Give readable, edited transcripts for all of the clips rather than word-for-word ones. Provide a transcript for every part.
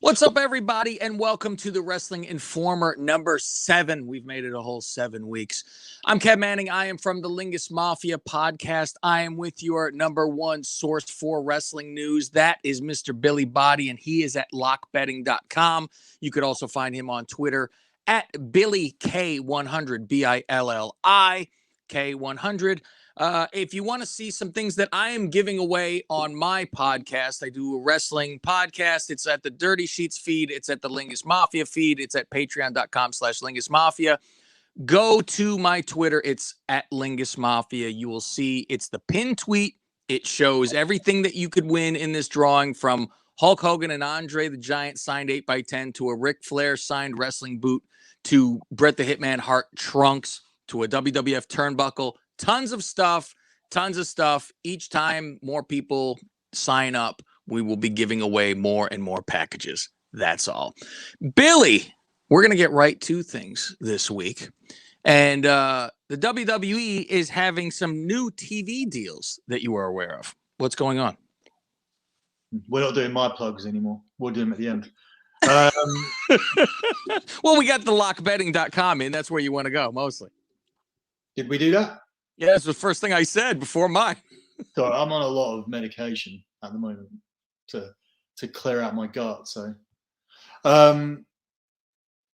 What's up, everybody, and welcome to the Wrestling Informer number 7. We've made it a whole 7 weeks. I'm Kev Manning. I am from the Lingus Mafia podcast. I am with your number one source for wrestling news. That is Mr. Billy Body, and he is at lockbetting.com. You could also find him on Twitter at BillyK100, BILLI K100. If you want to see some things that I am giving away on my podcast, I do a wrestling podcast. It's at the Dirty Sheets feed. It's at the Lingus Mafia feed. It's at patreon.com/Lingus Mafia. Go to my Twitter. It's at Lingus Mafia. You will see it's the pinned tweet. It shows everything that you could win in this drawing, from Hulk Hogan and Andre the Giant signed 8x10 to a Ric Flair signed wrestling boot to Bret the Hitman Hart trunks to a WWF turnbuckle. Tons of stuff. Each time more people sign up, we will be giving away more and more packages. That's all. Billy, we're going to get right to things this week. And the WWE is having some new TV deals that you are aware of. What's going on? We're not doing my plugs anymore. We'll do them at the end. Well, we got the lockbetting.com in. That's where you want to go, mostly. Did we do that? Yeah, that's the first thing I said before mine. So I'm on a lot of medication at the moment to clear out my gut. So, oh,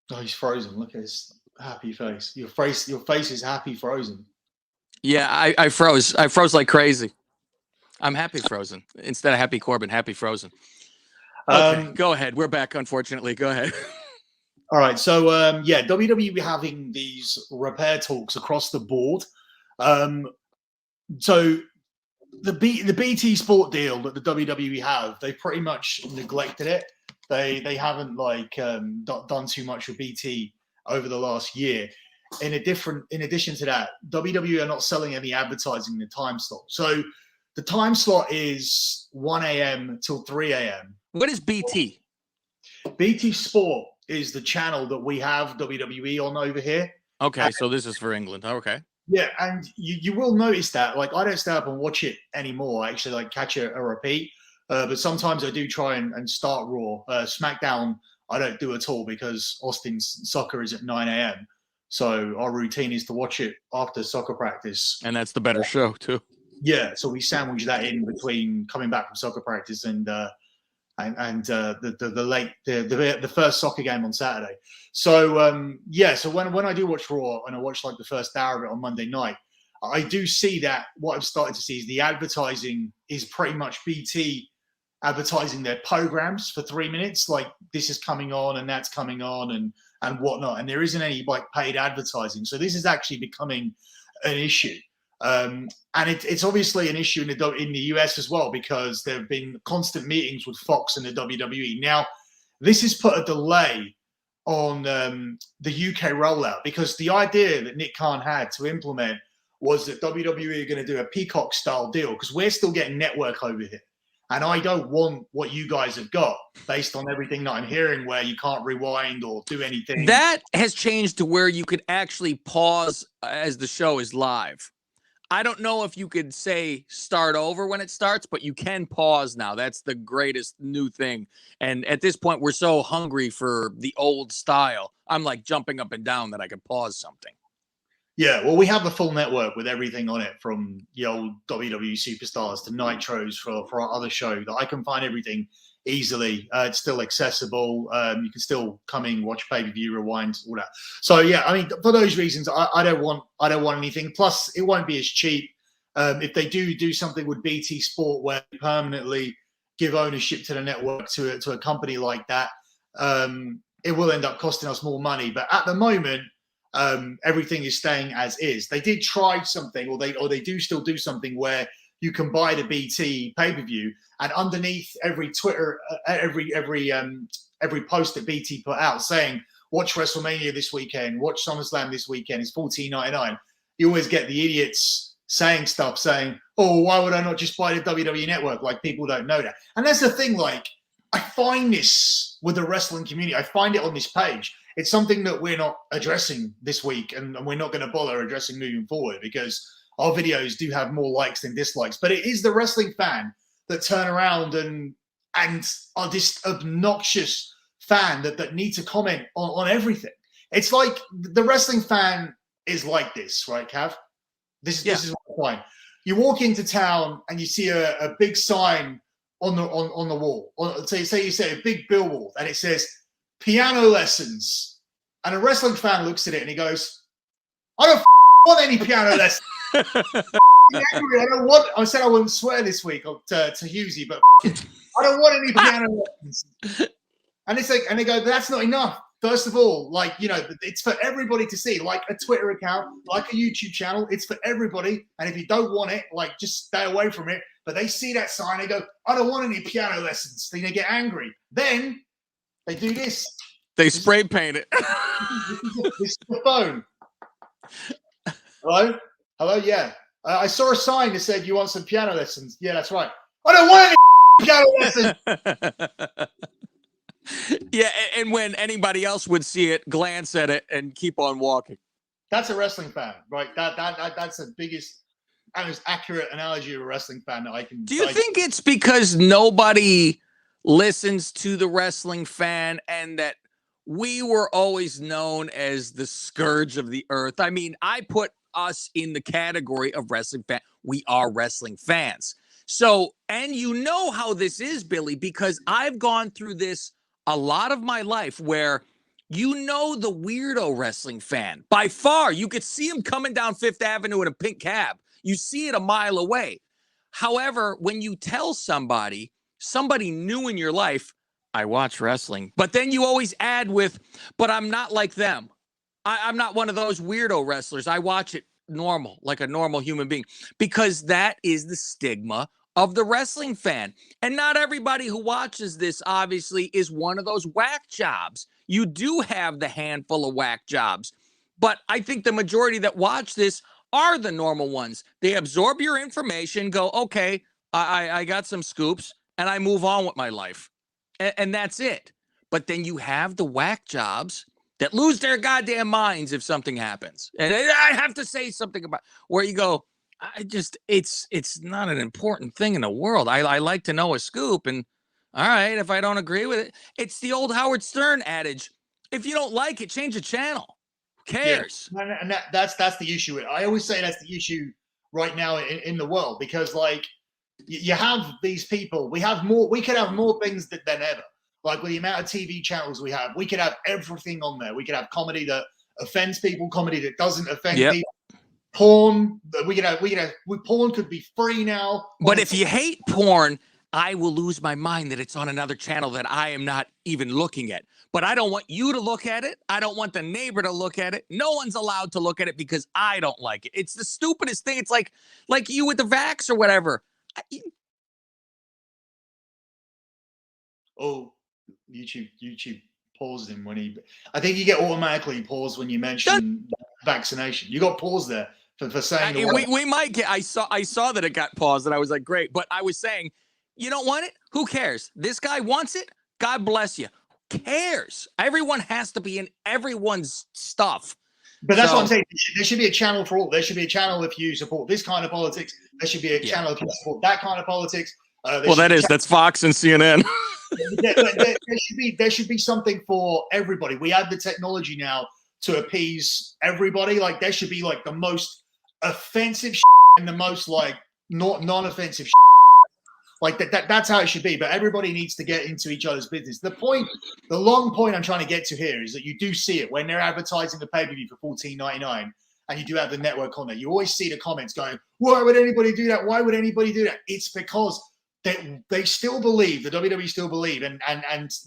he's frozen. Look at his happy face. Your face is happy frozen. Yeah, I froze. I froze like crazy. I'm happy frozen instead of happy Corbin. Happy frozen. Okay, go ahead. We're back. Unfortunately, go ahead. All right. So WWE having these repair talks across the board. So the BT Sport deal that the WWE have, they pretty much neglected it. They haven't done too much with BT over the last year. In addition to that, WWE are not selling any advertising in the time slot. So the time slot is 1 a.m. till 3 a.m. What is BT? BT Sport is the channel that we have WWE on over here. Okay, so this is for England. Okay. Yeah, and you will notice that, I don't stay up and watch it anymore. I actually catch a repeat, but sometimes I do try and start Raw. SmackDown, I don't do at all because Austin's soccer is at 9 a.m. So our routine is to watch it after soccer practice. And that's the better show too. Yeah, so we sandwich that in between coming back from soccer practice and the first soccer game on Saturday. So so when I do watch Raw and I watch the first hour of it on Monday night, I do see that what I've started to see is the advertising is pretty much BT advertising their programs for 3 minutes, this is coming on and that's coming on and whatnot, and there isn't any paid advertising. So this is actually becoming an issue. And it's obviously an issue in the US as well, because there have been constant meetings with Fox and the WWE. Now, this has put a delay on the UK rollout, because the idea that Nick Khan had to implement was that WWE are going to do a Peacock-style deal, because we're still getting network over here. And I don't want what you guys have got, based on everything that I'm hearing, where you can't rewind or do anything. That has changed to where you could actually pause as the show is live. I don't know if you could say start over when it starts, but you can pause now. That's the greatest new thing. And at this point, we're so hungry for the old style. I'm jumping up and down that I could pause something. Yeah, well, we have the full network with everything on it, from the old WWE superstars to Nitros for our other show, that I can find everything easily. It's still accessible. You can still come in, watch pay-per-view, rewind, all that. So yeah, I mean, for those reasons, I don't want anything. Plus, it won't be as cheap. If they do something with BT Sport, where they permanently give ownership to the network to a company like that, it will end up costing us more money. But at the moment, everything is staying as is. They did try something, or they do still do something where you can buy the BT pay-per-view, and underneath every Twitter, every post that BT put out saying, watch WrestleMania this weekend, watch SummerSlam this weekend, it's $14.99. You always get the idiots saying stuff, saying, oh, why would I not just buy the WWE network? People don't know that. And that's the thing, I find this with the wrestling community. I find it on this page. It's something that we're not addressing this week, and we're not going to bother addressing moving forward, because our videos do have more likes than dislikes. But it is the wrestling fan that turn around and are this obnoxious fan that need to comment on everything. It's like the wrestling fan is like this, right, Cav? This is fine. You walk into town and you see a big sign on the wall. Say you see a big billboard and it says piano lessons, and a wrestling fan looks at it and he goes, "I don't want any piano lessons." I said I wouldn't swear this week to Husey, but I don't want any piano lessons. And it's like, and they go, "That's not enough. First of all, like, you know, it's for everybody to see, like a Twitter account, like a YouTube channel. It's for everybody. And if you don't want it, like, just stay away from it." But they see that sign, they go, "I don't want any piano lessons." Then they get angry. Then they do this. They spray paint it. This is the phone. Hello? Hello? Yeah. I saw a sign that said, "You want some piano lessons?" Yeah, that's right. I don't want any piano lessons. Yeah, and when anybody else would see it, glance at it, and keep on walking. That's a wrestling fan, right? That's the biggest and most accurate analogy of a wrestling fan that I can. Do you think it's because nobody listens to the wrestling fan, and that we were always known as the scourge of the earth? I mean, I put us in the category of wrestling fan. We are wrestling fans. So, and you know how this is, Billy, because I've gone through this a lot of my life, where you know the weirdo wrestling fan. By far, you could see him coming down Fifth Avenue in a pink cab. You see it a mile away. However, when you tell somebody new in your life, "I watch wrestling," but then you always add with, "But I'm not like them. I'm not one of those weirdo wrestlers. I watch it normal, like a normal human being," because that is the stigma of the wrestling fan. And not everybody who watches this, obviously, is one of those whack jobs. You do have the handful of whack jobs, but I think the majority that watch this are the normal ones. They absorb your information, go, "Okay, I got some scoops," and I move on with my life. And that's it. But then you have the whack jobs that lose their goddamn minds if something happens. And I have to say something about where you go, it's not an important thing in the world. I like to know a scoop, and all right, if I don't agree with it, it's the old Howard Stern adage: if you don't like it, change the channel. Who cares? Yeah. And that's the issue. I always say that's the issue right now in the world, because like you have these people. We could have more things than ever. Like with the amount of TV channels we have, we could have everything on there. We could have comedy that offends people, comedy that doesn't offend people. Porn, porn could be free now. But if you hate porn, I will lose my mind that it's on another channel that I am not even looking at. But I don't want you to look at it. I don't want the neighbor to look at it. No one's allowed to look at it because I don't like it. It's the stupidest thing. It's like you with the vax or whatever. Oh, YouTube paused him when he. I think you get automatically paused when you mention vaccination. You got paused there for saying. We might get. I saw that it got paused, and I was like, great. But I was saying, you don't want it? Who cares? This guy wants it. God bless you. Who cares? Everyone has to be in everyone's stuff. But that's what I'm saying. There should be a channel for all. There should be a channel if you support this kind of politics. There should be a channel if you support that kind of politics. That's Fox and CNN. there should be something for everybody. We have the technology now to appease everybody. Like there should be like the most offensive and the most like non-offensive. Like that's how it should be. But everybody needs to get into each other's business. The long point I'm trying to get to here is that you do see it when they're advertising the pay-per-view for $14.99, and you do have the network on there. You always see the comments going, "Why would anybody do that? Why would anybody do that?" It's because they still believe, the WWE still believe, and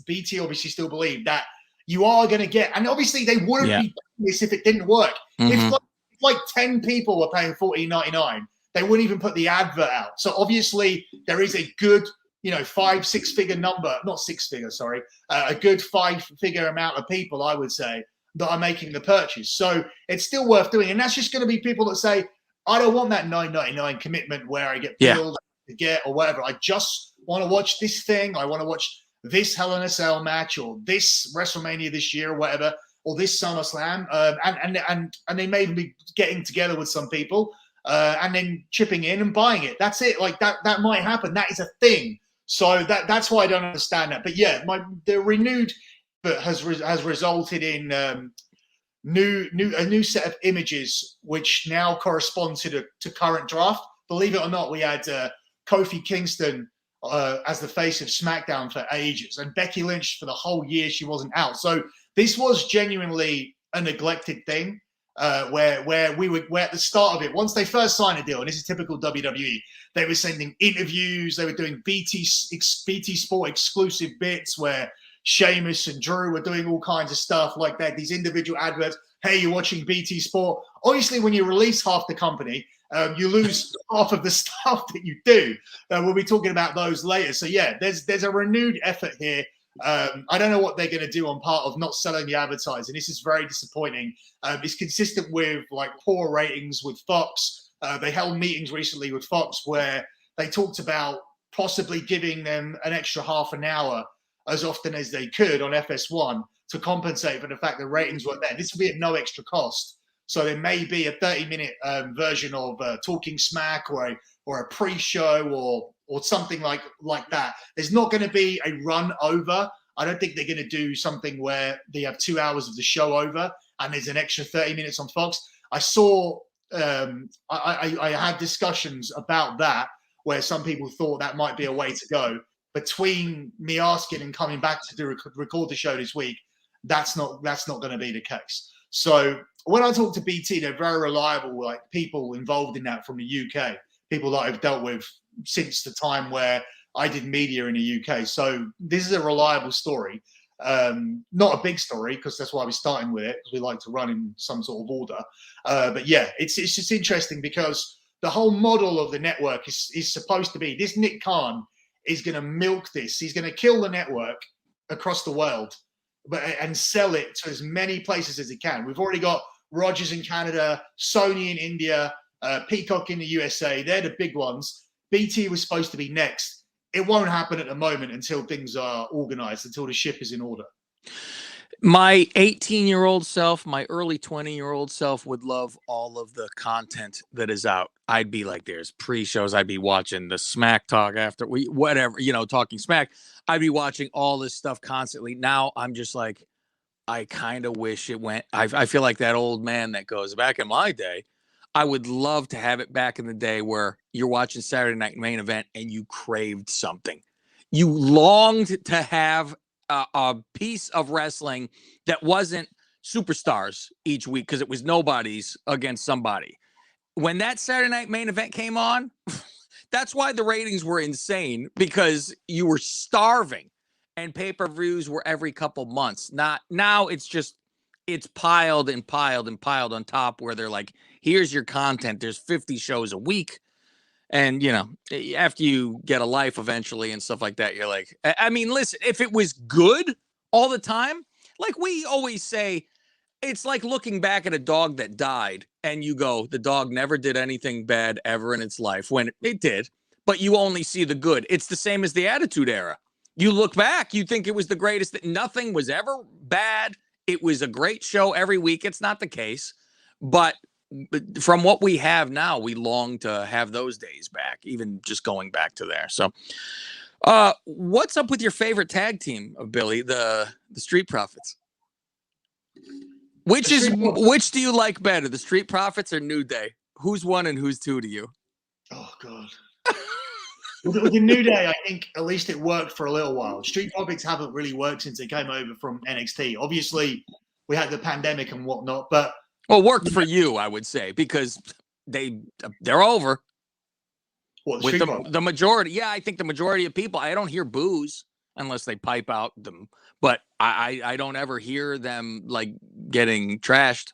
BT obviously still believe that you are going to get, and obviously they wouldn't be doing this if it didn't work. Mm-hmm. If like 10 people were paying $14.99, they wouldn't even put the advert out. So obviously there is a good, 5-6-figure number, not 6-figure, sorry, a good 5-figure amount of people, I would say, that are making the purchase. So it's still worth doing. And that's just going to be people that say, "I don't want that $9.99 commitment where I get billed to get or whatever. I just want to watch this thing. I want to watch this Hell in a Cell match or this WrestleMania this year or whatever, or this SummerSlam." And they may even be getting together with some people and then chipping in and buying it. That's it. Like that might happen. That is a thing. So that's why I don't understand that. But yeah, the renewed but has resulted in a new set of images which now correspond to current draft. Believe it or not, we had Kofi Kingston as the face of SmackDown for ages, and Becky Lynch for the whole year she wasn't out. So this was genuinely a neglected thing. Where we were at the start of it, once they first signed a deal, and this is typical WWE, they were sending interviews, they were doing BT Sport exclusive bits where Sheamus and Drew were doing all kinds of stuff like that, these individual adverts. Hey, you're watching BT Sport. Obviously, when you release half the company, you lose half of the stuff that you do. We'll be talking about those later. So yeah, there's a renewed effort here. I don't know what they're going to do on part of not selling the advertising. This is very disappointing. It's consistent with like poor ratings with Fox. They held meetings recently with Fox where they talked about possibly giving them an extra half an hour as often as they could on FS1 to compensate for the fact that ratings weren't there. This will be at no extra cost. So there may be a 30-minute version of Talking Smack or a pre-show or something like that. There's not going to be a run over. I don't think they're going to do something where they have 2 hours of the show over and there's an extra 30 minutes on Fox. I saw, I had discussions about that where some people thought that might be a way to go. Between me asking and coming back to record the show this week, that's not going to be the case. So when I talk to BT, they're very reliable, like people involved in that from the UK, people that I've dealt with since the time where I did media in the UK. So this is a reliable story. Not a big story because that's why we're starting with it, because we like to run in some sort of order. But yeah, it's just interesting because the whole model of the network is supposed to be this. Nick Khan is going to milk this. He's going to kill the network across the world, and sell it to as many places as he can. We've already got Rogers in Canada, Sony in India, Peacock in the USA. They're the big ones. BT was supposed to be next. It won't happen at the moment until things are organized, until the ship is in order. My 18-year-old self, my early 20-year-old self would love all of the content that is out. I'd be like, there's pre-shows. I'd be watching the Smack Talk after whatever, Talking Smack. I'd be watching all this stuff constantly. Now I'm just like, I kind of wish it went. I feel like that old man that goes, back in my day, I would love to have it back in the day where you're watching Saturday Night Main Event and you craved something. You longed to have a piece of wrestling that wasn't superstars each week because it was nobody's against somebody. When that Saturday Night Main Event came on, that's why the ratings were insane, because you were starving and pay-per-views were every couple months. Now it's piled and piled and piled on top where they're like, here's your content. There's 50 shows a week. And, after you get a life eventually and stuff like that, you're like, I mean, listen, if it was good all the time, like we always say, it's like looking back at a dog that died and you go, the dog never did anything bad ever in its life, when it did, but you only see the good. It's the same as the Attitude Era. You look back, you think it was the greatest, that nothing was ever bad. It was a great show every week. It's not the case, but from what we have now, we long to have those days back, even just going back to there. So what's up with your favorite tag team, Billy, the Street Profits? Which do you like better, the Street Profits or New Day? Who's one and who's two to you? Oh, God. With the New Day, I think at least it worked for a little while. Street Profits haven't really worked since they came over from NXT. Obviously, we had the pandemic and whatnot, but well, worked for you, I would say, because they're over. What, with the majority. Yeah, I think the majority of people, I don't hear boos unless they pipe out them, but I don't ever hear them like getting trashed.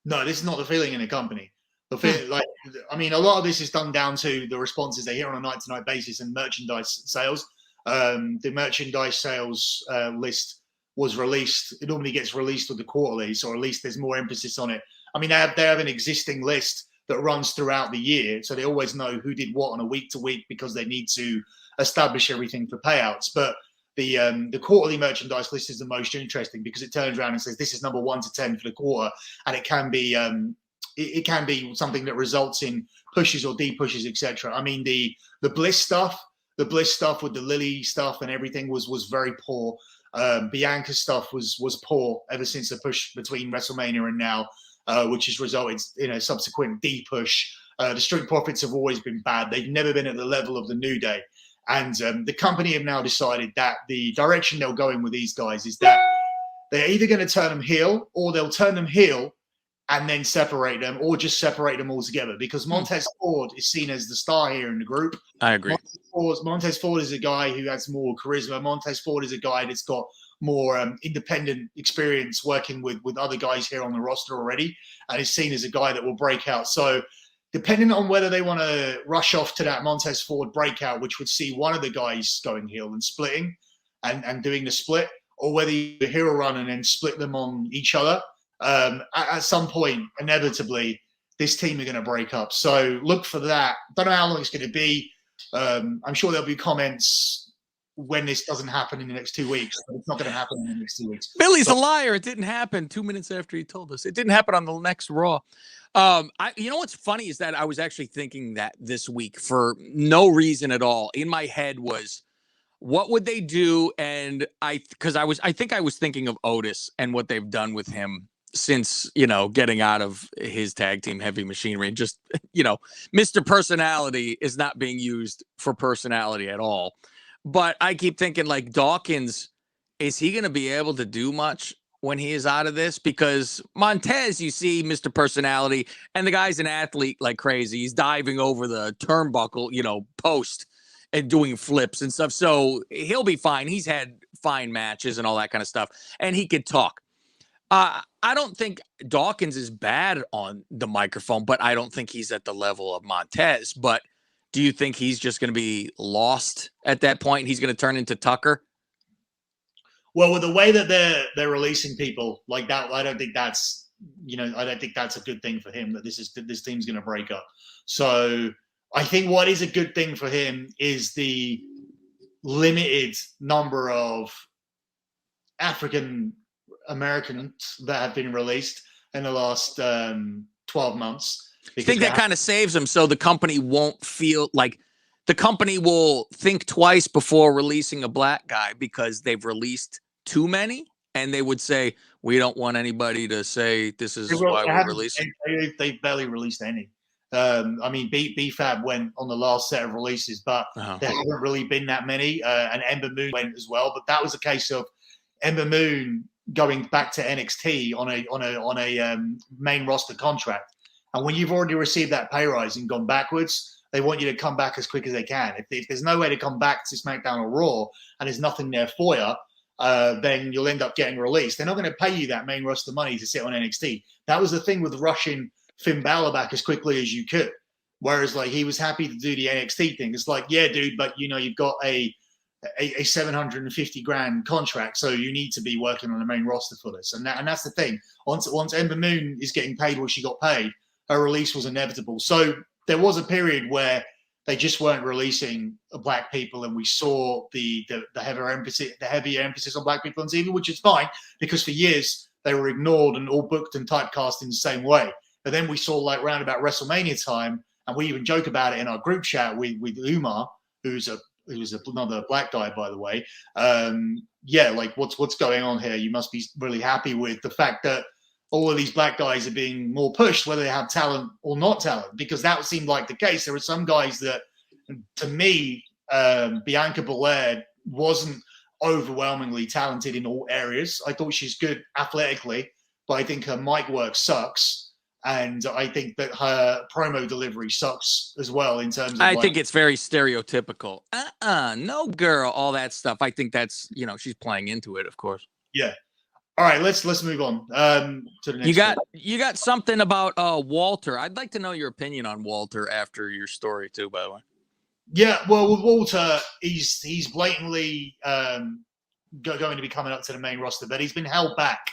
No, this is not the feeling in the company. The feeling, a lot of this is done down to the responses they hear on a night-to-night basis and merchandise sales. The merchandise sales list was released. It normally gets released with the quarterly, so at least there's more emphasis on it. I mean, they have an existing list that runs throughout the year, so they always know who did what on a week-to-week because they need to establish everything for payouts. But the quarterly merchandise list is the most interesting because it turns around and says this is number 1 to 10 for the quarter, and it can be it can be something that results in pushes or de-pushes, etc. I mean, the Bliss stuff with the Lily stuff and everything was very poor. Bianca's stuff was poor ever since the push between WrestleMania and now, which has resulted in a subsequent D-push. The Street Profits have always been bad. They've never been at the level of the New Day. And the company have now decided that the direction they'll go in with these guys is that they're either going to turn them heel or they'll turn them heel and then separate them, or just separate them altogether, because Montez Ford is seen as the star here in the group. I agree. Montez Ford is a guy who has more charisma. Montez Ford is a guy that's got more independent experience working with other guys here on the roster already, and is seen as a guy that will break out. So depending on whether they want to rush off to that Montez Ford breakout, which would see one of the guys going heel and splitting and doing the split, or whether you do a hero run and then split them on each other, at some point, inevitably, this team are going to break up. So look for that. Don't know how long it's going to be. I'm sure there'll be comments when this doesn't happen in the next 2 weeks, but it's not going to happen in the next 2 weeks. Billy's a liar. It didn't happen 2 minutes after he told us. It didn't happen on the next Raw. You know what's funny is that I was actually thinking that this week for no reason at all. In my head was, what would they do? And I think I was thinking of Otis and what they've done with him since, getting out of his tag team Heavy Machinery. And just, Mr. Personality is not being used for personality at all. But I keep thinking, like, Dawkins, is he going to be able to do much when he is out of this? Because Montez, you see Mr. Personality, and the guy's an athlete like crazy. He's diving over the turnbuckle, post and doing flips and stuff. So he'll be fine. He's had fine matches and all that kind of stuff. And he could talk. I don't think Dawkins is bad on the microphone, but I don't think he's at the level of Montez. But do you think he's just going to be lost at that point? He's going to turn into Tucker? Well, with the way that they're releasing people like that, I don't think that's a good thing for him, that this team's going to break up. So I think what is a good thing for him is the limited number of African Americans that have been released in the last 12 months. I think that kind of saves him, so the company won't feel like the company will think twice before releasing a black guy, because they've released too many, and they would say, we don't want anybody to say this is why we're releasing. They've barely released any. B-Fab went on the last set of releases, but there haven't really been that many. And Ember Moon went as well, but that was a case of Ember Moon going back to NXT on a main roster contract. And when you've already received that pay rise and gone backwards, they want you to come back as quick as they can. If there's no way to come back to SmackDown or Raw and there's nothing there for you, then you'll end up getting released. They're not going to pay you that main roster money to sit on NXT. That was the thing with rushing Finn Balor back as quickly as you could. Whereas, like, he was happy to do the NXT thing. It's like, yeah, dude, but you've got a $750,000 contract, so you need to be working on the main roster for this. And that's the thing. Once Ember Moon is getting paid what she got paid, her release was inevitable. So there was a period where they just weren't releasing black people, and we saw the heavier emphasis on black people on TV, which is fine, because for years they were ignored and all booked and typecast in the same way. But then we saw, like, round about WrestleMania time, and we even joke about it in our group chat with Umar, who's another black guy, by the way. What's going on here? You must be really happy with the fact that all of these black guys are being more pushed, whether they have talent or not talent, because that seemed like the case. There were some guys that, to me, Bianca Belair wasn't overwhelmingly talented in all areas. I thought she's good athletically, but I think her mic work sucks. And I think that her promo delivery sucks as well in terms of... I think it's very stereotypical. No girl, all that stuff. I think that's, she's playing into it, of course. Yeah. All right, let's move on to the next You got something about Walter. I'd like to know your opinion on Walter after your story too, by the way. Yeah, well, with Walter, he's blatantly going to be coming up to the main roster, but he's been held back.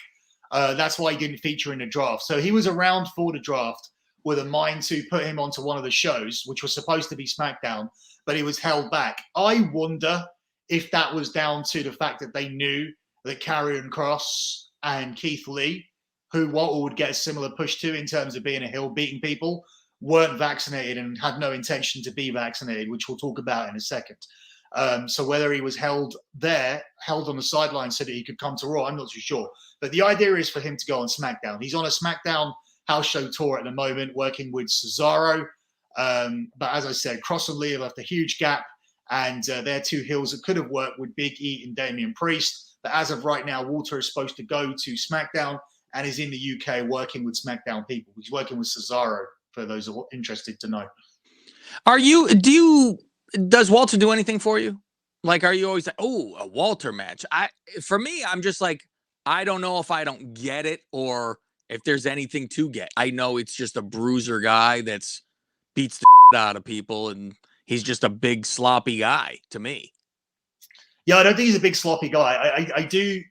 That's why he didn't feature in the draft. So he was around for the draft with a mind to put him onto one of the shows, which was supposed to be SmackDown, but he was held back. I wonder if that was down to the fact that they knew that Karrion Kross and Keith Lee, who Walter would get a similar push to in terms of being a heel, beating people, weren't vaccinated and had no intention to be vaccinated, which we'll talk about in a second. So whether he was held on the sideline so that he could come to Raw, I'm not too sure. But the idea is for him to go on SmackDown. He's on a SmackDown house show tour at the moment, working with Cesaro. But as I said, Cross and Lee left a huge gap, and they're two heels that could have worked with Big E and Damian Priest. But as of right now, Walter is supposed to go to SmackDown and is in the UK working with SmackDown people. He's working with Cesaro, for those who are interested to know. Does Walter do anything for you? Like, are you always like, oh, a Walter match? For me, I'm just like, I don't know if I don't get it or if there's anything to get. I know it's just a bruiser guy that's beats the out of people, and he's just a big sloppy guy to me. Yeah, I don't think he's a big sloppy guy. I do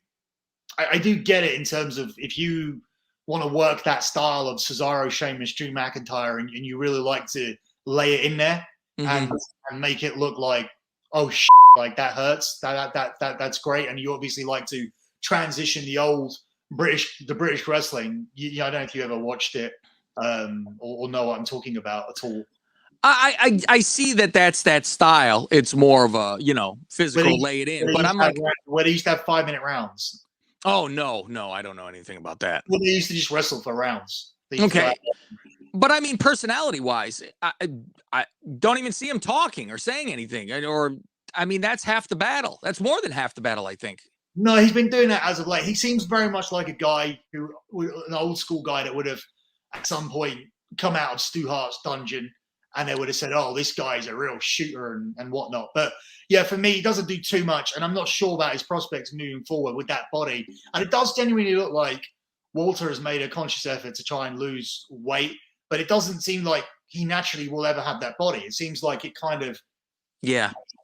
get it in terms of if you want to work that style of Cesaro, Sheamus, Drew McIntyre, and you really like to lay it in there and make it look like, oh, like that hurts. That's great. And you obviously like to transition the old British wrestling. I don't know if you ever watched it or know what I'm talking about at all. I see that's that style. It's more of a, physical lay it in. But I'm like, where they used to have 5-minute rounds. Oh, no, I don't know anything about that. Well, they used to just wrestle for rounds. Okay. But I mean, personality-wise, I don't even see him talking or saying anything. That's half the battle. That's more than half the battle, I think. No, he's been doing that as of late. He seems very much like a guy an old school guy that would have at some point come out of Stu Hart's dungeon and they would have said, oh, this guy's a real shooter and whatnot. But yeah, for me, he doesn't do too much. And I'm not sure about his prospects moving forward with that body. And it does genuinely look like Walter has made a conscious effort to try and lose weight, but it doesn't seem like he naturally will ever have that body. It seems like it kind of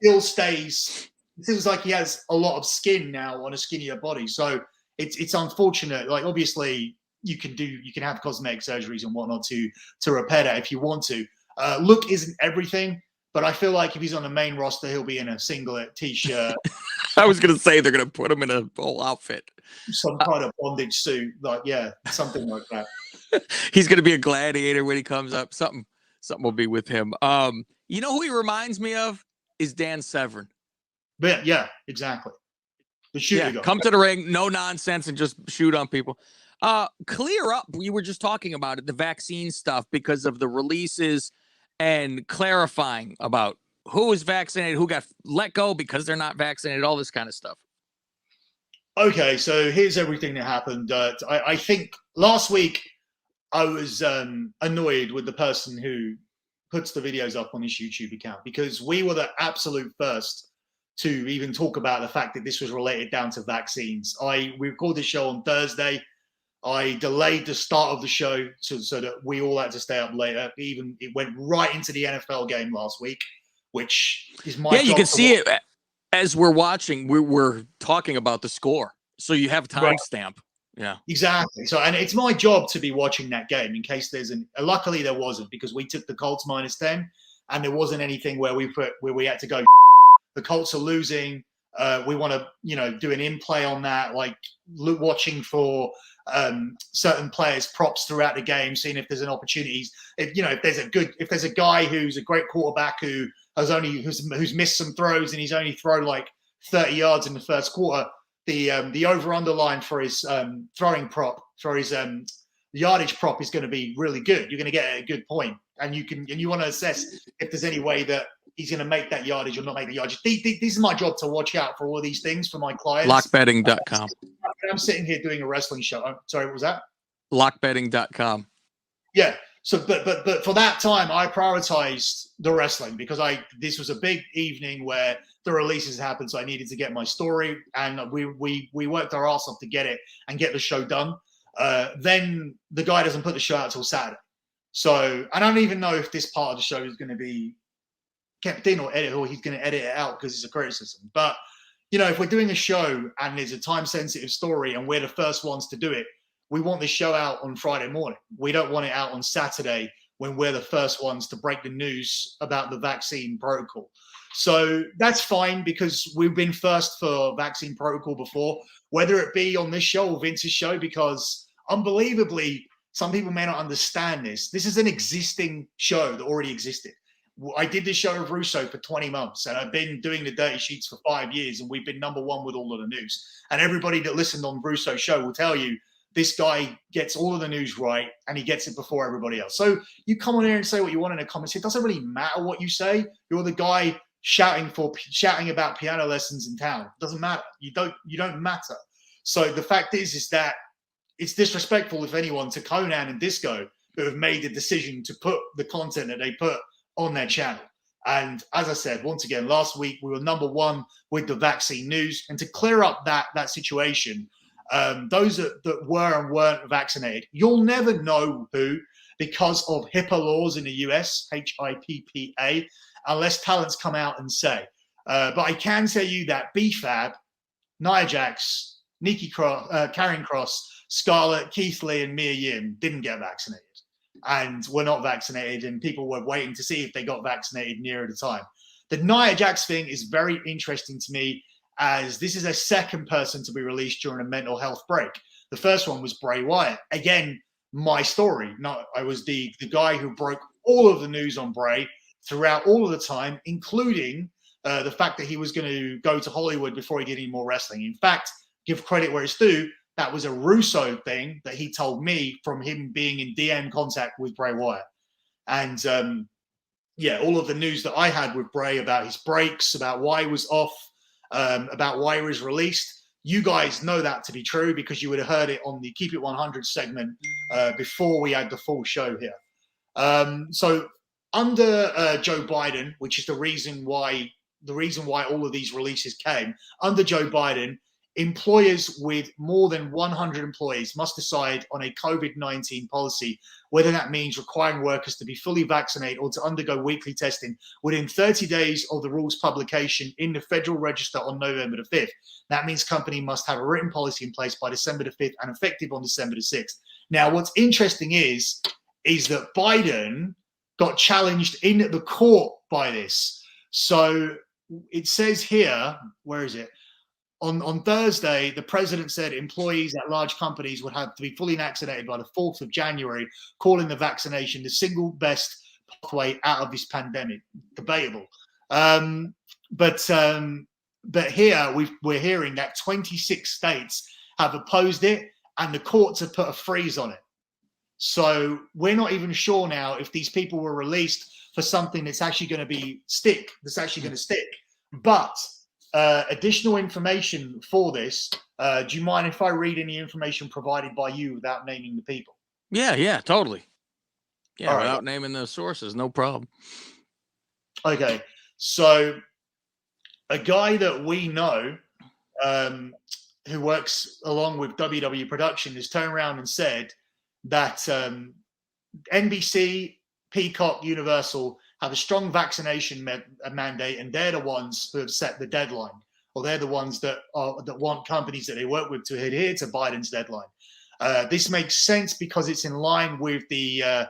still stays. It seems like he has a lot of skin now on a skinnier body. So it's unfortunate. Like, obviously you can have cosmetic surgeries and whatnot to repair that if you want to. Look isn't everything, but I feel like if he's on the main roster, he'll be in a singlet, t-shirt. I was going to say they're going to put him in a whole outfit. Some kind of bondage suit. Something like that. He's going to be a gladiator when he comes up. Something will be with him. You know who he reminds me of is Dan Severn. But yeah, exactly. The shooter guy. Come to the ring, no nonsense, and just shoot on people. Clear up. We were just talking about it, the vaccine stuff, because of the releases and clarifying about who is vaccinated, who got let go because they're not vaccinated, all this kind of stuff. Okay, so here's everything that happened. I think last week I was annoyed with the person who puts the videos up on his YouTube account, because we were the absolute first to even talk about the fact that this was related down to vaccines. We recorded the show on Thursday. I delayed the start of the show so that we all had to stay up later. It went right into the NFL game last week, which is my job. You can see it as we're watching. We're talking about the score, so you have a timestamp. Yeah, exactly. So, and it's my job to be watching that game in case there's luckily there wasn't, because we took the Colts -10, and there wasn't anything where we had to go. The Colts are losing. We want to, do an in-play on that, like watching for certain players' props throughout the game, seeing if there's an opportunity. If there's a guy who's a great quarterback who's missed some throws and he's only thrown like 30 yards in the first quarter, the over-under line for his throwing prop, for his yardage prop, is going to be really good. You're going to get a good point, and you want to assess if there's any way that he's going to make that yardage or not make the yardage. This is my job to watch out for all these things for my clients. Lockbetting.com. I'm sitting here doing a wrestling show. Sorry, what was that? Lockbetting.com. Yeah. So, but for that time, I prioritized the wrestling because this was a big evening where the releases happened. So I needed to get my story, and we worked our ass off to get it and get the show done. Then the guy doesn't put the show out till Saturday. So I don't even know if this part of the show is going to be kept in or edited, or he's going to edit it out because it's a criticism. But if we're doing a show and there's a time-sensitive story and we're the first ones to do it, we want the show out on Friday morning. We don't want it out on Saturday when we're the first ones to break the news about the vaccine protocol. So that's fine, because we've been first for vaccine protocol before, whether it be on this show or Vince's show, because unbelievably, some people may not understand this. This is an existing show that already existed. I did this show with Russo for 20 months, and I've been doing the dirty sheets for 5 years, and we've been number one with all of the news. And everybody that listened on Russo's show will tell you this guy gets all of the news right, and he gets it before everybody else. So you come on here and say what you want in the comments. It doesn't really matter what you say. You're the guy shouting about piano lessons in town. It doesn't matter. You don't matter. So the fact is that it's disrespectful, if anyone, to Conan and Disco, who have made the decision to put the content that they put on their channel. And as I said, once again, last week we were number one with the vaccine news. And to clear up that situation, those that were and weren't vaccinated, you'll never know who, because of HIPAA laws in the US, HIPPA, unless talents come out and say. But I can tell you that BFAB, Nia Jax, Nikki Cross, Karrion Kross, Scarlett, Keith Lee, and Mia Yim didn't get vaccinated. And were not vaccinated, and people were waiting to see if they got vaccinated nearer the time. The Nia Jax thing is very interesting to me, as this is a second person to be released during a mental health break. The first one was Bray Wyatt. Again, my story. I was the guy who broke all of the news on Bray throughout all of the time, including the fact that he was going to go to Hollywood before he did any more wrestling. In fact, give credit where it's due, that was a Russo thing that he told me from him being in DM contact with Bray Wyatt. And all of the news that I had with Bray about his breaks, about why he was off, about why he was released, you guys know that to be true because you would have heard it on the Keep It 100 segment before we had the full show here. So under Joe Biden, which is the reason why all of these releases came, under Joe Biden, employers with more than 100 employees must decide on a COVID-19 policy, whether that means requiring workers to be fully vaccinated or to undergo weekly testing within 30 days of the rules publication in the Federal Register on November the 5th. That means company must have a written policy in place by December the 5th and effective on December the 6th. Now, what's interesting is that Biden got challenged in the court by this. So it says here, where is it? On Thursday, the president said employees at large companies would have to be fully vaccinated by the 4th of January, calling the vaccination the single best pathway out of this pandemic. Debatable. But here we're hearing that 26 states have opposed it and the courts have put a freeze on it. So we're not even sure now if these people were released for something that's actually going to stick. But additional information for this. Do you mind if I read any information provided by you without naming the people? Yeah, totally. Yeah, all without right. naming those sources, no problem. Okay, so a guy that we know who works along with WW Production has turned around and said that NBC, Peacock, Universal have a strong vaccination mandate, and they're the ones who have set the deadline, or they're the ones that want companies that they work with to adhere to Biden's deadline. This makes sense because it's in line with the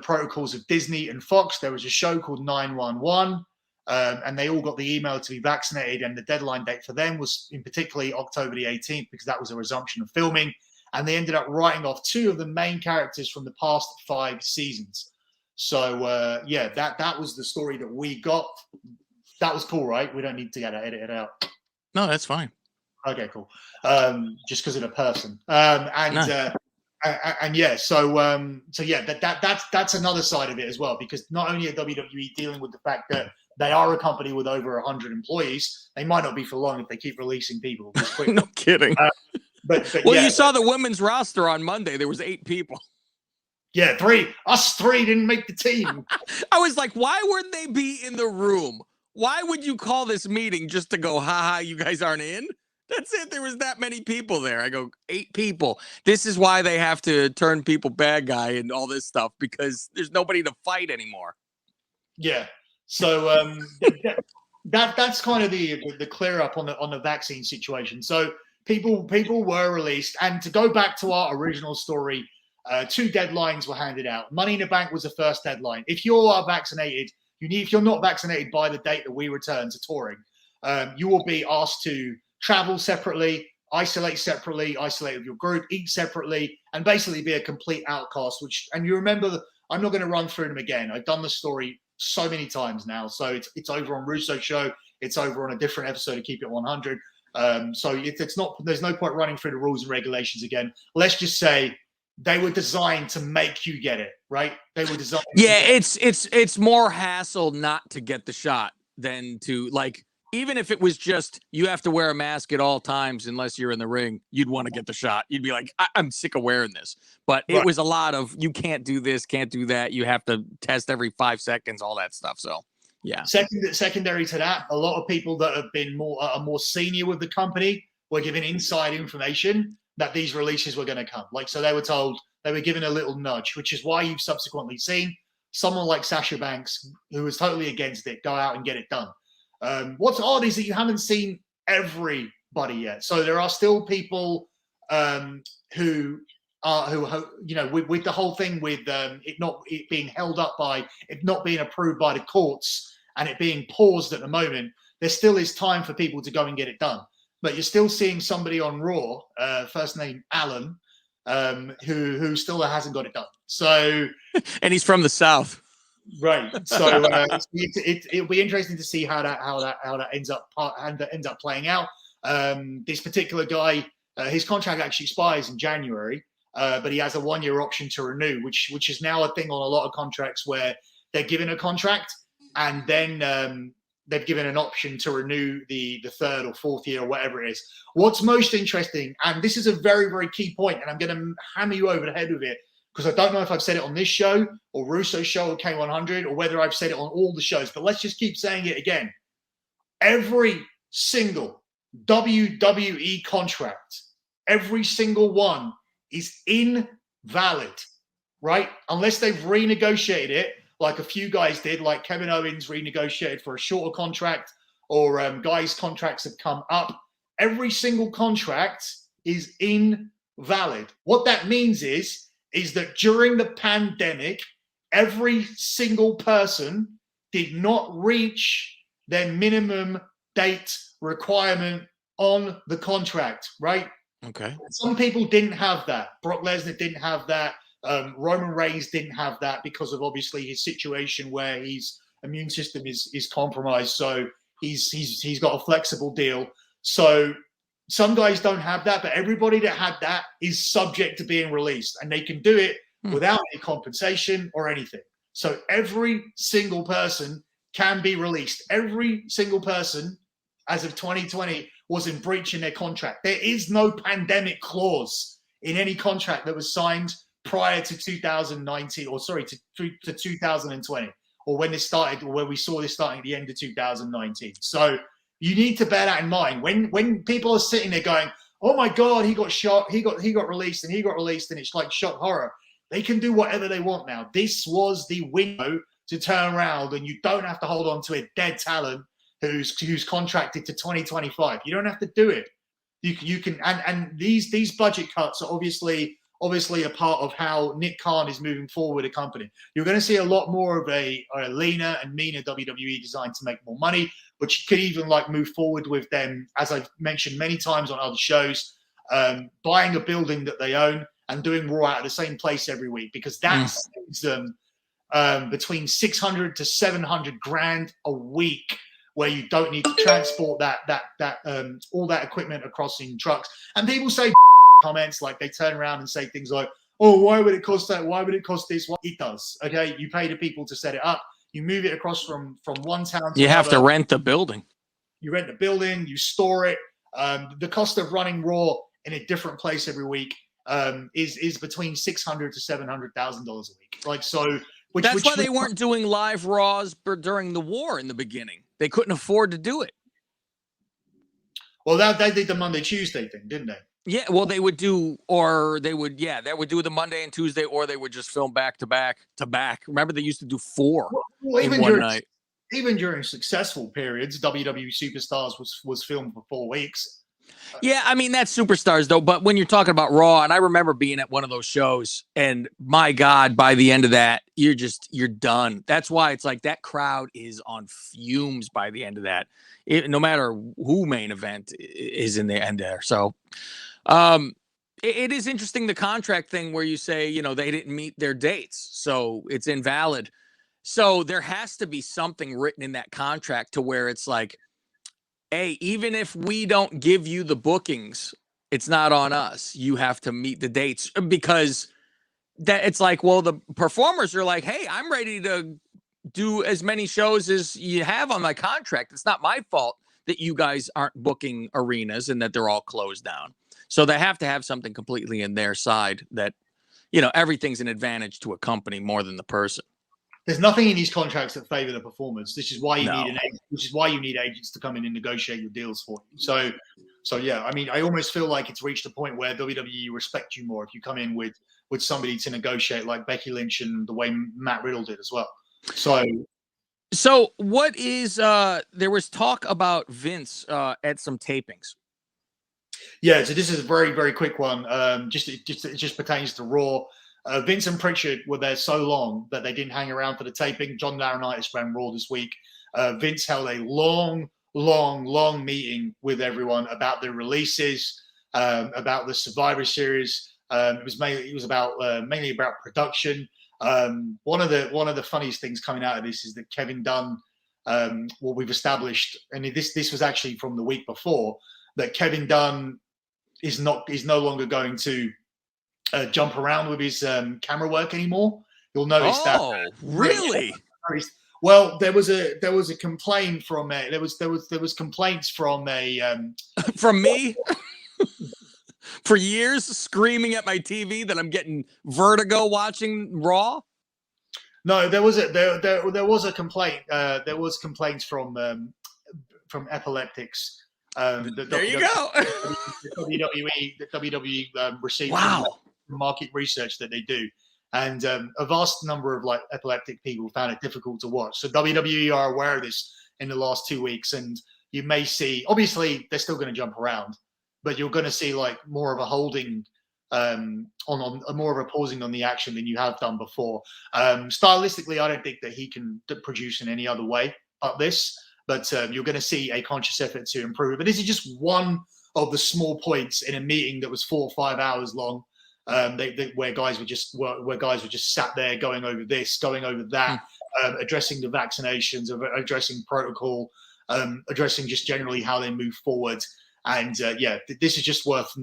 protocols of Disney and Fox. There was a show called 911, and they all got the email to be vaccinated, and the deadline date for them was in particularly October the 18th because that was a resumption of filming, and they ended up writing off 2 of the main characters from the past 5 seasons. So, that was the story that we got. That was cool, right? We don't need to get it edited out. No, that's fine. Okay, cool. Just because of the person. That's another side of it as well, because not only are WWE dealing with the fact that they are a company with over 100 employees, they might not be for long if they keep releasing people this quickly. No kidding. But you saw the women's roster on Monday. There was 8 people. Yeah, 3. Us 3 didn't make the team. I was like, why wouldn't they be in the room? Why would you call this meeting just to go, haha, you guys aren't in? That's it. There was that many people there. I go, 8 people. This is why they have to turn people bad guy and all this stuff, because there's nobody to fight anymore. Yeah. So that's kind of the clear up on the vaccine situation. So people were released, and to go back to our original story, 2 deadlines were handed out. Money in the Bank was the first deadline. If you are vaccinated, if you're not vaccinated by the date that we return to touring, you will be asked to travel separately, isolate separately, isolate with your group, eat separately, and basically be a complete outcast. And you remember, I'm not going to run through them again. I've done the story so many times now. So it's over on Russo Show. It's over on a different episode of Keep It 100. So it's not. There's no point running through the rules and regulations again. Let's just say they were designed to make you get it, right? They were designed. Yeah, it's more hassle not to get the shot than to, like, even if it was just you have to wear a mask at all times unless you're in the ring, you'd want to get the shot. You'd be like, I'm sick of wearing this. But it was a lot of you can't do this, can't do that. You have to test every 5 seconds, all that stuff. So yeah. Secondary to that, a lot of people that have been more senior with the company were given inside information that these releases were going to come. Like, so they were told, they were given a little nudge, which is why you've subsequently seen someone like Sasha Banks, who was totally against it, go out and get it done. What's odd is that you haven't seen everybody yet. So there are still people who you know, with the whole thing with it being held up by it not being approved by the courts and it being paused at the moment. There still is time for people to go and get it done. But you're still seeing somebody on Raw, first name Alan, who still hasn't got it done. So, and he's from the South, right? So it'll be interesting to see how that ends up playing out. This particular guy, his contract actually expires in January, but he has a 1-year option to renew, which is now a thing on a lot of contracts where they're given a contract and then they've given an option to renew the 3rd or 4th year or whatever it is. What's most interesting, and this is a very, very key point, and I'm going to hammer you over the head with it, because I don't know if I've said it on this show or Russo Show or K100 or whether I've said it on all the shows, but let's just keep saying it again. Every single WWE contract, every single one is invalid, right? Unless they've renegotiated it, like a few guys did, like Kevin Owens renegotiated for a shorter contract, or guys' contracts have come up. Every single contract is invalid. What that means is that during the pandemic, every single person did not reach their minimum date requirement on the contract, right? Okay. Some people didn't have that. Brock Lesnar didn't have that. Roman Reigns didn't have that because of obviously his situation where his immune system is compromised. So he's got a flexible deal. So some guys don't have that, but everybody that had that is subject to being released, and they can do it without any compensation or anything. So every single person can be released. Every single person as of 2020 was in breach in their contract. There is no pandemic clause in any contract that was signed prior to 2019, or sorry, to 2020, or when this started, or when we saw this starting at the end of 2019. So you need to bear that in mind. When people are sitting there going, oh my God, he got shot, he got released, and it's like shock horror. They can do whatever they want now. This was the window to turn around, and you don't have to hold on to a dead talent who's contracted to 2025. You don't have to do it. You can, and these budget cuts are obviously a part of how Nick Khan is moving forward a company. You're going to see a lot more of a leaner and meaner WWE designed to make more money, which could even like move forward with them, as I've mentioned many times on other shows, buying a building that they own and doing Raw out of the same place every week, because that saves them between 600 to 700 grand a week, where you don't need to transport all that equipment across in trucks. And people say comments, like they turn around and say things like, oh, why would it cost that? Why would it cost this? Well, it does. Okay. You pay the people to set it up. You move it across from one town to another. You have to rent the building. You rent the building, you store it. The cost of running Raw in a different place every week is between $600,000 to $700,000 a week. Like, so that's why they weren't doing live Raws during the war in the beginning. They couldn't afford to do it. Well, they did the Monday, Tuesday thing, didn't they? Yeah, well, they would do the Monday and Tuesday, or they would just film back to back. Remember, they used to do 4 in one night. Even during successful periods, WWE Superstars was filmed for 4 weeks. Yeah, I mean, that's Superstars, though. But when you're talking about Raw, and I remember being at one of those shows, and my God, by the end of that, you're done. That's why it's like that crowd is on fumes by the end of that. No matter who main event is in the end there. So It is interesting, the contract thing where you say, they didn't meet their dates, so it's invalid. So there has to be something written in that contract to where it's like, hey, even if we don't give you the bookings, it's not on us. You have to meet the dates, because that it's like, well, the performers are like, hey, I'm ready to do as many shows as you have on my contract. It's not my fault that you guys aren't booking arenas and that they're all closed down. So they have to have something completely in their side that, everything's an advantage to a company more than the person. There's nothing in these contracts that favor the performers. This is why you No. need an agent, which is why you need agents to come in and negotiate your deals for you. So yeah, I mean, I almost feel like it's reached a point where WWE respect you more if you come in with somebody to negotiate, like Becky Lynch and the way Matt Riddle did as well. So what is there was talk about Vince at some tapings. Yeah, so this is a very, very quick one. It just pertains to Raw. Vince and Pritchard were there so long that they didn't hang around for the taping. John Laurinaitis ran Raw this week. Vince held a long meeting with everyone about the releases, about the Survivor Series. It was mainly about production. One of the funniest things coming out of this is that Kevin Dunn, what we've established, and this was actually from the week before, that Kevin Dunn is no longer going to jump around with his camera work anymore. You'll notice that. Oh, really? Well, there was a complaint from there was complaints from from me for years, screaming at my TV that I'm getting vertigo watching Raw. No, there was a complaint. There was complaints from epileptics. There you go. The WWE received market research that they do, and a vast number of epileptic people found it difficult to watch. So WWE are aware of this in the last 2 weeks, and you may see, obviously they're still going to jump around, but you're going to see more of a holding on more of a pausing on the action than you have done before. Stylistically, I don't think that he can produce in any other way but this. But you're going to see a conscious effort to improve. But this is just one of the small points in a meeting that was 4 or 5 hours long, where guys were just sat there going over this, going over that, addressing the vaccinations, addressing protocol, addressing just generally how they move forward. And this is just worth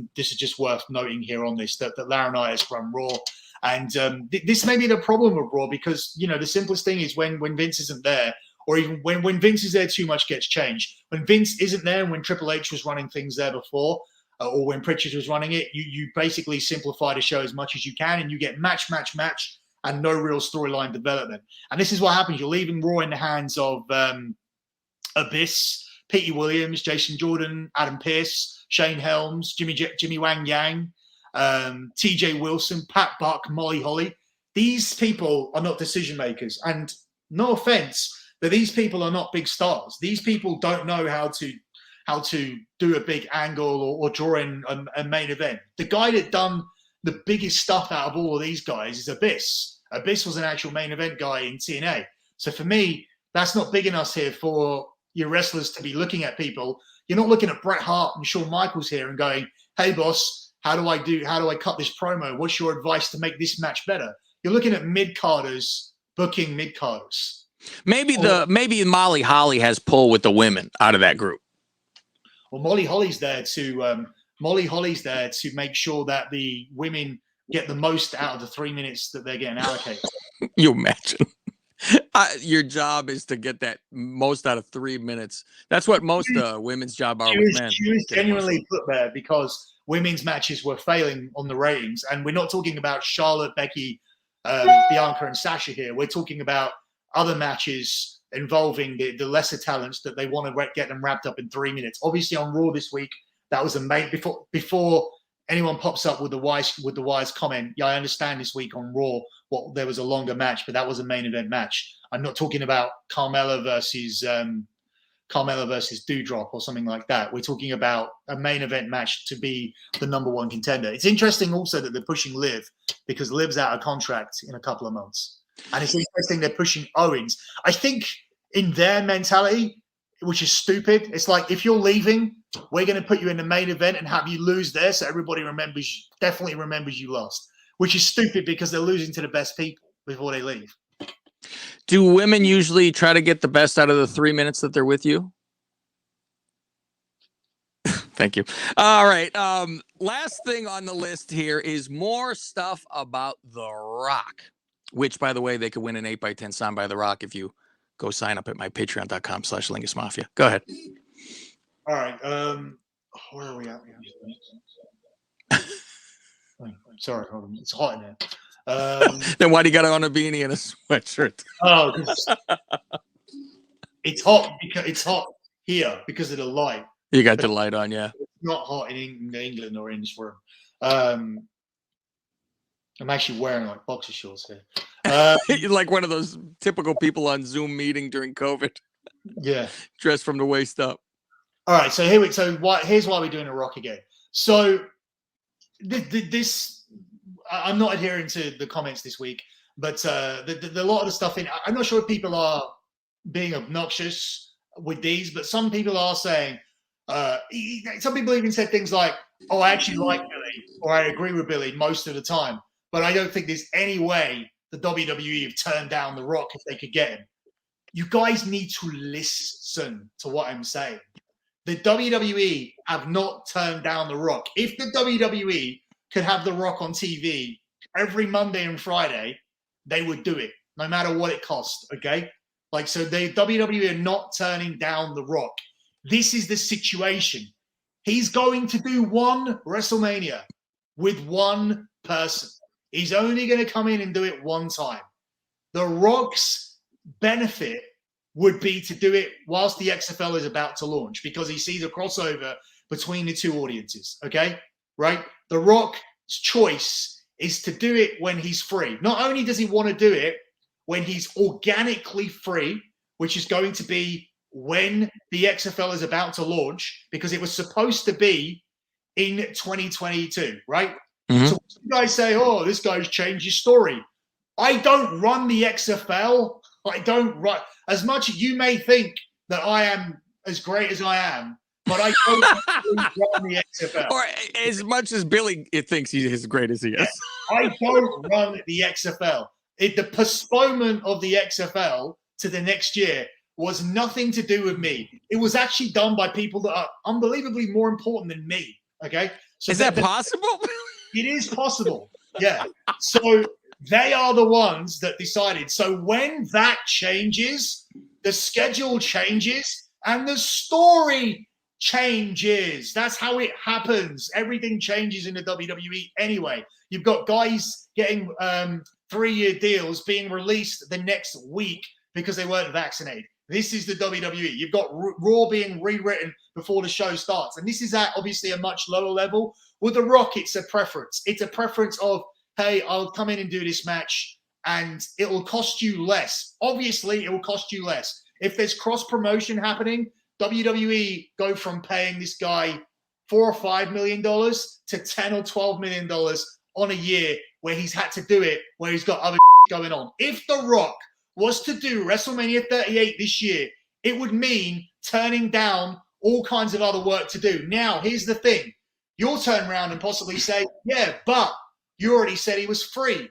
noting here on this that Laurinaitis run Raw. And this may be the problem with Raw, because the simplest thing is when Vince isn't there. Or even when Vince is there, too much gets changed. When Vince isn't there, and when Triple H was running things there before, or when Pritchard was running it, you basically simplify the show as much as you can, and you get match, and no real storyline development. And this is what happens. You're leaving Raw in the hands of Abyss, Petey Williams, Jason Jordan, Adam Pearce, Shane Helms, Jimmy Wang Yang, TJ Wilson, Pat Buck, Molly Holly. These people are not decision makers. And no offense, but these people are not big stars. These people don't know how to do a big angle or draw in a main event. The guy that done the biggest stuff out of all of these guys is Abyss. Abyss was an actual main event guy in TNA. So for me, that's not big enough here for your wrestlers to be looking at people. You're not looking at Bret Hart and Shawn Michaels here and going, "Hey boss, how do I cut this promo? What's your advice to make this match better?" You're looking at mid-carders booking mid-carders. Maybe Molly Holly has pull with the women out of that group. Well, Molly Holly's there to make sure that the women get the most out of the 3 minutes that they're getting allocated. You imagine. Your job is to get that most out of 3 minutes. That's what most women's job are with men. She was genuinely put there because women's matches were failing on the ratings, and we're not talking about Charlotte, Becky, Bianca, and Sasha here. We're talking about other matches involving the lesser talents that they want to get them wrapped up in 3 minutes. Obviously, on Raw this week, that was a main before anyone pops up with the wise comment. Yeah, I understand this week on Raw, there was a longer match, but that was a main event match. I'm not talking about Carmella versus Doudrop or something like that. We're talking about a main event match to be the number one contender. It's interesting also that they're pushing Liv, because Liv's out of contract in a couple of months. And it's interesting they're pushing Owens. I think in their mentality, which is stupid, it's like if you're leaving, we're going to put you in the main event and have you lose there so everybody definitely remembers you lost, which is stupid because they're losing to the best people before they leave. Do women usually try to get the best out of the 3 minutes that they're with you? Thank you. All right. Last thing on the list here is more stuff about The Rock, which, by the way, they could win an 8x10 signed by The Rock if you go sign up at my patreon.com/LingusMafia. Go ahead. All right. Where are we at? Sorry, it's hot in there. Then why do you got on a beanie and a sweatshirt? Oh, it's hot because it's hot here because of the light. You got the light on, yeah. It's not hot in England or in this room. I'm actually wearing like boxer shorts here. You're like one of those typical people on Zoom meeting during COVID. Yeah, dressed from the waist up. All right, so here's why we're doing a Rock again. So this, I'm not adhering to the comments this week, but a lot of the stuff I'm not sure if people are being obnoxious with these, but some people are saying, some people even said things like, "Oh, I actually like Billy," or "I agree with Billy" most of the time, but I don't think there's any way the WWE have turned down The Rock if they could get him. You guys need to listen to what I'm saying. The WWE have not turned down The Rock. If the WWE could have The Rock on TV every Monday and Friday, they would do it, no matter what it costs, okay? So the WWE are not turning down The Rock. This is the situation. He's going to do one WrestleMania with one person. He's only going to come in and do it one time. The Rock's benefit would be to do it whilst the XFL is about to launch because he sees a crossover between the two audiences, okay? Right? The Rock's choice is to do it when he's free. Not only does he want to do it when he's organically free, which is going to be when the XFL is about to launch, because it was supposed to be in 2022, right? Mm-hmm. So you guys say, "Oh, this guy's changed his story." I don't run the XFL. I don't run. As much as you may think that I am as great as I am, but I don't run the XFL. Or as much as Billy thinks he's as great as he is. I don't run the XFL. The postponement of the XFL to the next year was nothing to do with me. It was actually done by people that are unbelievably more important than me. Okay? So is that possible? It is possible. Yeah. So they are the ones that decided. So when that changes, the schedule changes and the story changes. That's how it happens. Everything changes in the WWE anyway. You've got guys getting 3-year deals being released the next week because they weren't vaccinated. This is the WWE. You've got Raw being rewritten before the show starts. And this is at obviously a much lower level. With The Rock, it's a preference. It's a preference of, hey, I'll come in and do this match and it will cost you less. Obviously, it will cost you less. If there's cross-promotion happening, WWE go from paying this guy $4 or $5 million to $10 or $12 million on a year where he's had to do it, where he's got other going on. If The Rock was to do WrestleMania 38 this year, it would mean turning down all kinds of other work to do. Now, here's the thing. You'll turn around and possibly say, yeah, but you already said he was free.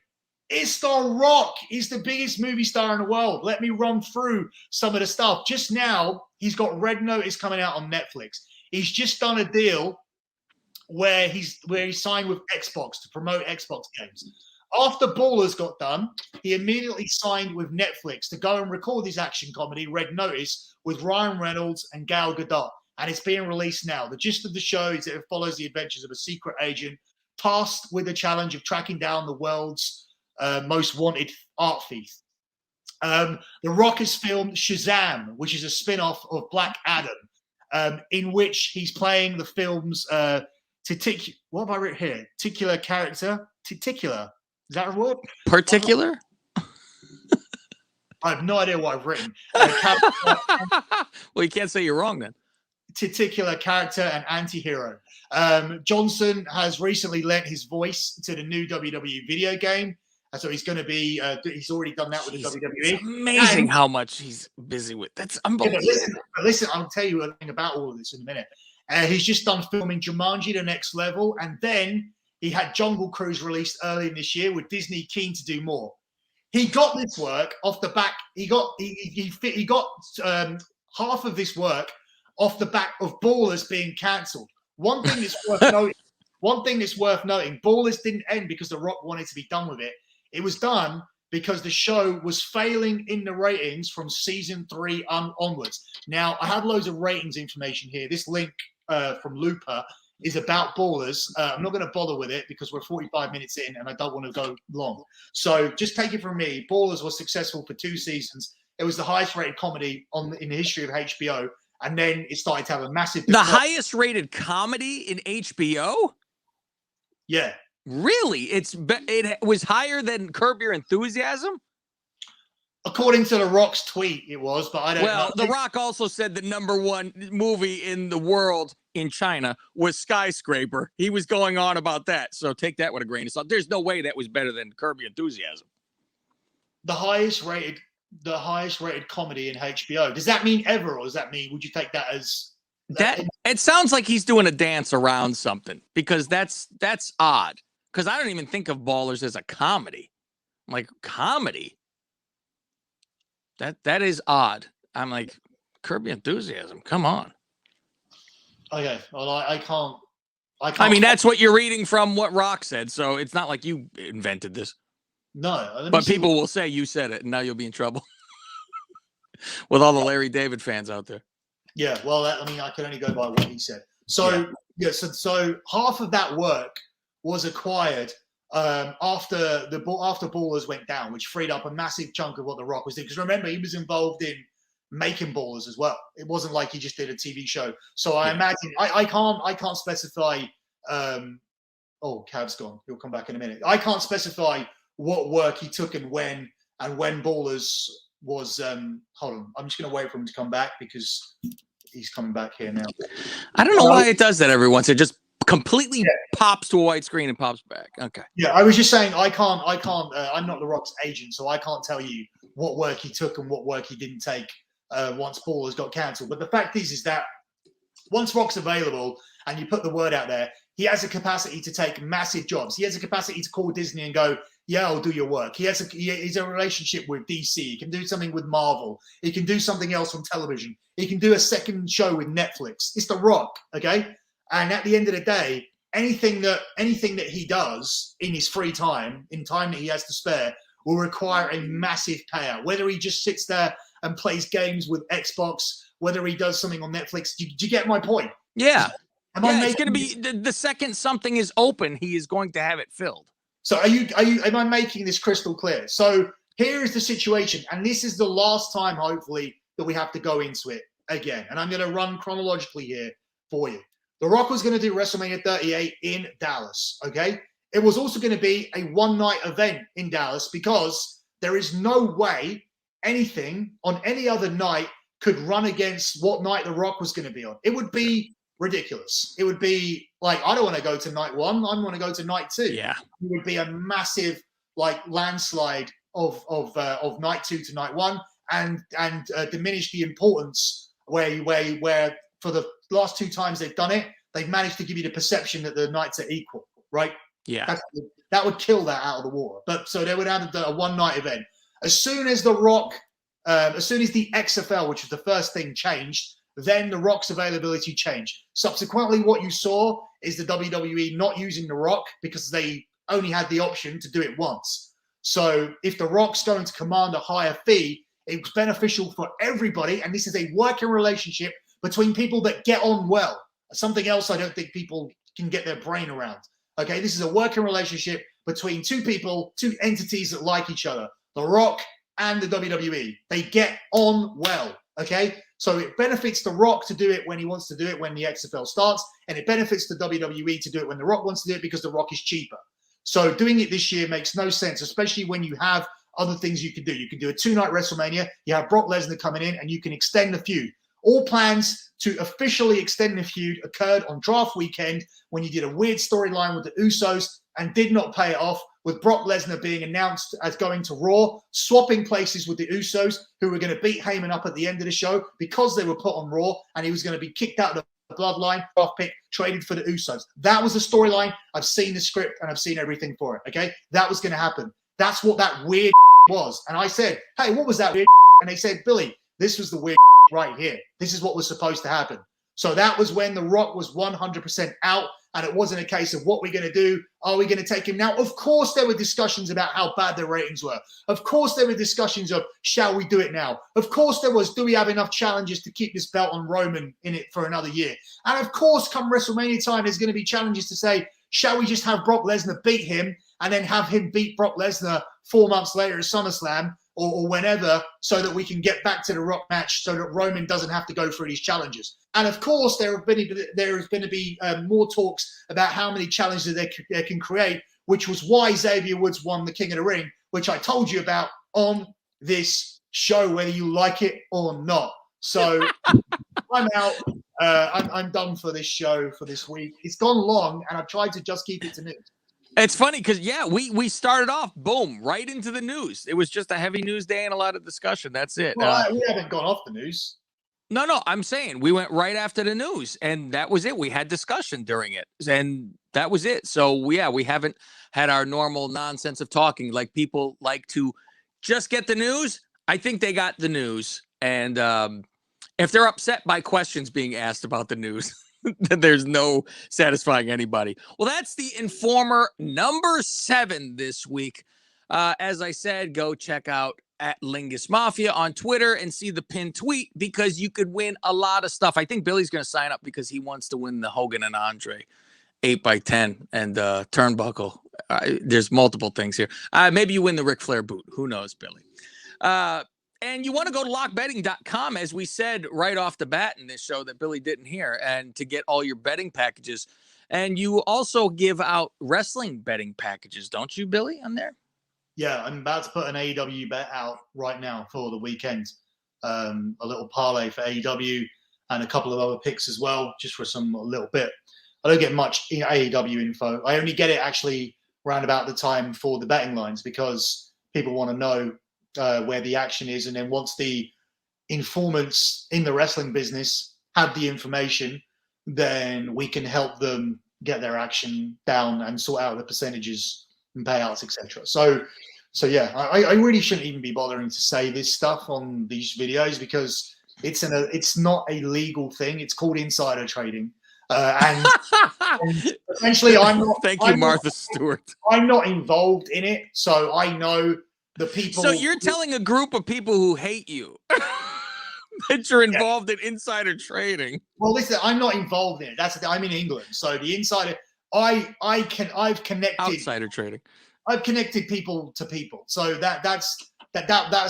It's The Rock. He's the biggest movie star in the world. Let me run through some of the stuff. Just now, he's got Red Notice coming out on Netflix. He's just done a deal where he signed with Xbox to promote Xbox games. After Ballers got done, he immediately signed with Netflix to go and record his action comedy, Red Notice, with Ryan Reynolds and Gal Gadot. And it's being released now. The gist of the show is that it follows the adventures of a secret agent tasked with the challenge of tracking down the world's most wanted art thief. The Rock has filmed Shazam, which is a spin-off of Black Adam, in which he's playing the film's what have I written here? Titular character? Titular. Is that a word? Particular? I have no idea what I've written. Well, you can't say you're wrong then. Titular character and anti-hero. Johnson has recently lent his voice to the new WWE video game. And so he's going to be, he's already done that with the WWE. It's amazing how much he's busy with. That's unbelievable. Listen, I'll tell you a thing about all of this in a minute. He's just done filming Jumanji: The Next Level, and then he had Jungle Cruise released early in this year with Disney keen to do more. He got this work off the back. He got half of this work off the back of Ballers being cancelled. One thing that's worth noting. Ballers didn't end because The Rock wanted to be done with it. It was done because the show was failing in the ratings from season 3 onwards. Now, I have loads of ratings information here. This link from Looper is about Ballers. I'm not going to bother with it because we're 45 minutes in and I don't want to go long. So just take it from me. Ballers was successful for 2 seasons. It was the highest rated comedy in the history of HBO. And then it started to have a massive... The highest rated comedy in HBO? Yeah. Really? It was higher than Curb Your Enthusiasm? According to The Rock's tweet, it was, but I don't know. Well, The Rock also said the #1 movie in the world in China was Skyscraper. He was going on about that, so take that with a grain of salt. There's no way that was better than Curb Your Enthusiasm. The highest rated comedy in HBO. Does that mean ever, or does that mean, would you take that as... That it sounds like he's doing a dance around something, because that's odd. Because I don't even think of Ballers as a comedy. I'm like, comedy? That is odd. I'm like, Curb Your Enthusiasm. Come on. Okay. Well, I can't. I mean, that's what you're reading from what Rock said, so it's not like you invented this. No. But people will say you said it, and now you'll be in trouble with all the Larry David fans out there. Yeah. Well, I mean, I can only go by what he said. So so half of that work was acquired after Ballers went down, which freed up a massive chunk of what The Rock was doing. Because remember, he was involved in making Ballers as well. It wasn't like he just did a TV show. So I imagine I can't specify. Cav's gone. He'll come back in a minute. I can't specify what work he took and when Ballers was. Hold on, I'm just going to wait for him to come back because he's coming back here now. I don't know why it does that every once. It just completely pops to a white screen and pops back. Okay. Yeah, I was just saying I can't. I'm not The Rock's agent, so I can't tell you what work he took and what work he didn't take once Ballers got cancelled. But the fact is that once Rock's available and you put the word out there, he has a capacity to take massive jobs. He has a capacity to call Disney and go, yeah, I'll do your work. He's a relationship with DC. He can do something with Marvel. He can do something else on television. He can do a second show with Netflix. It's The Rock, okay? And at the end of the day, anything that he does in his free time, in time that he has to spare, will require a massive payout. Whether he just sits there and plays games with Xbox, whether he does something on Netflix. Do you get my point? Yeah. It's going to be the second something is open, he is going to have it filled. So am I making this crystal clear? So here is the situation, and this is the last time, hopefully, that we have to go into it again. And I'm going to run chronologically here for you. The Rock was going to do WrestleMania 38 in Dallas, okay? It was also going to be a one-night event in Dallas because there is no way anything on any other night could run against what night The Rock was going to be on. It would be ridiculous. It would be like, I don't want to go to night 1. I want to go to night 2. Yeah. It would be a massive landslide of night 2 to night 1 and diminish the importance where for the last 2 times they've done it, they've managed to give you the perception that the nights are equal, right? Yeah. That would kill that out of the water. But so they would have a one-night event. As soon as The Rock, as soon as the XFL, which was the first thing, changed, then The Rock's availability changed. Subsequently, what you saw is the WWE not using The Rock because they only had the option to do it once. So if The Rock's going to command a higher fee, it's beneficial for everybody. And this is a working relationship between people that get on well. Something else I don't think people can get their brain around. Okay, this is a working relationship between 2 people, 2 entities that like each other. The Rock and the WWE. They get on well, okay? So it benefits The Rock to do it when he wants to do it when the XFL starts, and it benefits the WWE to do it when The Rock wants to do it because The Rock is cheaper. So doing it this year makes no sense, especially when you have other things you can do. You can do a 2-night WrestleMania, you have Brock Lesnar coming in, and you can extend the feud. All plans to officially extend the feud occurred on draft weekend when you did a weird storyline with the Usos and did not pay it off, with Brock Lesnar being announced as going to Raw, swapping places with the Usos, who were going to beat Heyman up at the end of the show because they were put on Raw, and he was going to be kicked out of bloodline, draft pick, traded for the Usos. That was the storyline. I've seen the script and I've seen everything for it. Okay, that was going to happen. That's what that weird was. And I said, hey, what was that weird? And they said, Billy, this was the weird right here. This is what was supposed to happen. So that was when The Rock was 100% out, and it wasn't a case of what we're going to do. Are we going to take him now? Of course, there were discussions about how bad the ratings were. Of course, there were discussions of, shall we do it now? Of course, there was, do we have enough challenges to keep this belt on Roman in it for another year? And of course, come WrestleMania time, there's going to be challenges to say, shall we just have Brock Lesnar beat him and then have him beat Brock Lesnar 4 months later at SummerSlam? Or whenever, so that we can get back to the Rock match, so that Roman doesn't have to go through these challenges. And of course, there is going to be more talks about how many challenges they can create, which was why Xavier Woods won the King of the Ring, which I told you about on this show, whether you like it or not. So I'm out. I'm done for this show for this week. It's gone long, and I've tried to just keep it to news. It's funny because, yeah, we started off, boom, right into the news. It was just a heavy news day and a lot of discussion. That's it. Well, we haven't gone off the news. No, I'm saying we went right after the news, and that was it. We had discussion during it, and that was it. So, yeah, we haven't had our normal nonsense of talking. Like, people like to just get the news. I think they got the news. And if they're upset by questions being asked about the news, there's no satisfying anybody. Well, that's the Informer number 7 this week. As I said, go check out at Lingus Mafia on Twitter and see the pinned tweet, because you could win a lot of stuff. I think Billy's going to sign up because he wants to win the Hogan and Andre 8x10 and turnbuckle. There's multiple things here. Maybe you win the Ric Flair boot. Who knows, Billy? And you want to go to lockbetting.com, as we said right off the bat in this show that Billy didn't hear, and to get all your betting packages. And you also give out wrestling betting packages, don't you, Billy, on there? Yeah, I'm about to put an AEW bet out right now for the weekend. A little parlay for AEW and a couple of other picks as well, just for a little bit. I don't get much AEW info. I only get it actually around about the time for the betting lines, because people want to know where the action is. And then once the informants in the wrestling business have the information, then we can help them get their action down and sort out the percentages and payouts, etc. So yeah, I really shouldn't even be bothering to say this stuff on these videos, because it's not a legal thing. It's called insider trading. And essentially, I'm not. Thank you, Martha Stewart. I'm not involved in it, so I know the people. So you're telling a group of people who hate you that you're involved in insider trading? Well, listen, I'm not involved in it. I'm in England, so the insider. I've connected outsider trading. I've connected people to people, so that's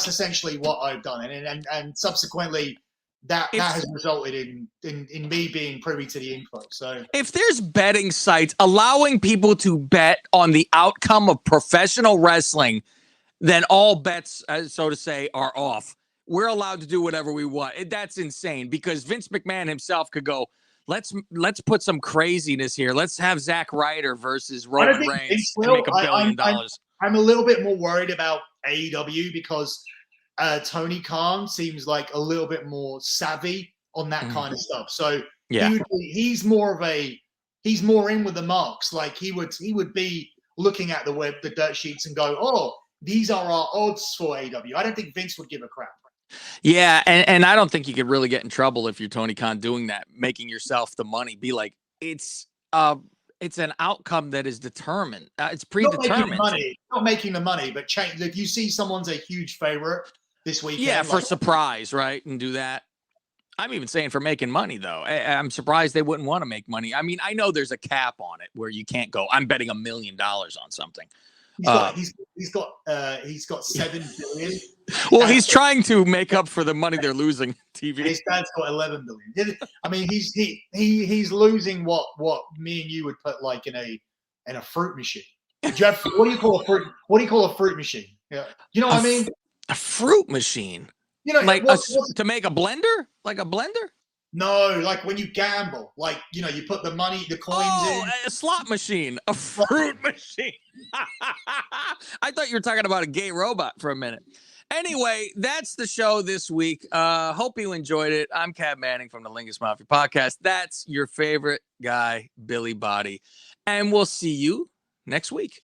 essentially what I've done, and subsequently that has resulted in me being privy to the info. So if there's betting sites allowing people to bet on the outcome of professional wrestling, then all bets, so to say, are off. We're allowed to do whatever we want. That's insane, because Vince McMahon himself could go, let's put some craziness here. Let's have Zack Ryder versus Roman Reigns and make $1 billion. I'm a little bit more worried about AEW, because Tony Khan seems like a little bit more savvy on that kind of stuff. So yeah, he's more in with the marks. Like he would be looking at the dirt sheets and go, oh, these are our odds for AEW. I don't think Vince would give a crap. Yeah, and I don't think you could really get in trouble if you're Tony Khan doing that, making yourself the money. Be like, it's an outcome that is determined. It's predetermined. Not making the money, but change. If you see someone's a huge favorite this weekend, yeah, for surprise, right, and do that. I'm even saying for making money, though. I'm surprised they wouldn't want to make money. I mean, I know there's a cap on it where you can't go, I'm betting $1 million on something. He's got 7 billion. Well, he's trying to make up for the money they're losing. TV. His dad's got 11 billion. I mean, he's losing what me and you would put like in a fruit machine. Jeff, what do you call a fruit machine? Yeah, you know what I mean? A fruit machine. You know, like to make a blender, like a blender. No, like when you gamble, like, you know, you put the money, the coins in. A slot machine, a fruit machine. I thought you were talking about a gay robot for a minute. Anyway, that's the show this week. Hope you enjoyed it. I'm Cab Manning from the Lingus Mafia podcast. That's your favorite guy, Billy Body. And we'll see you next week.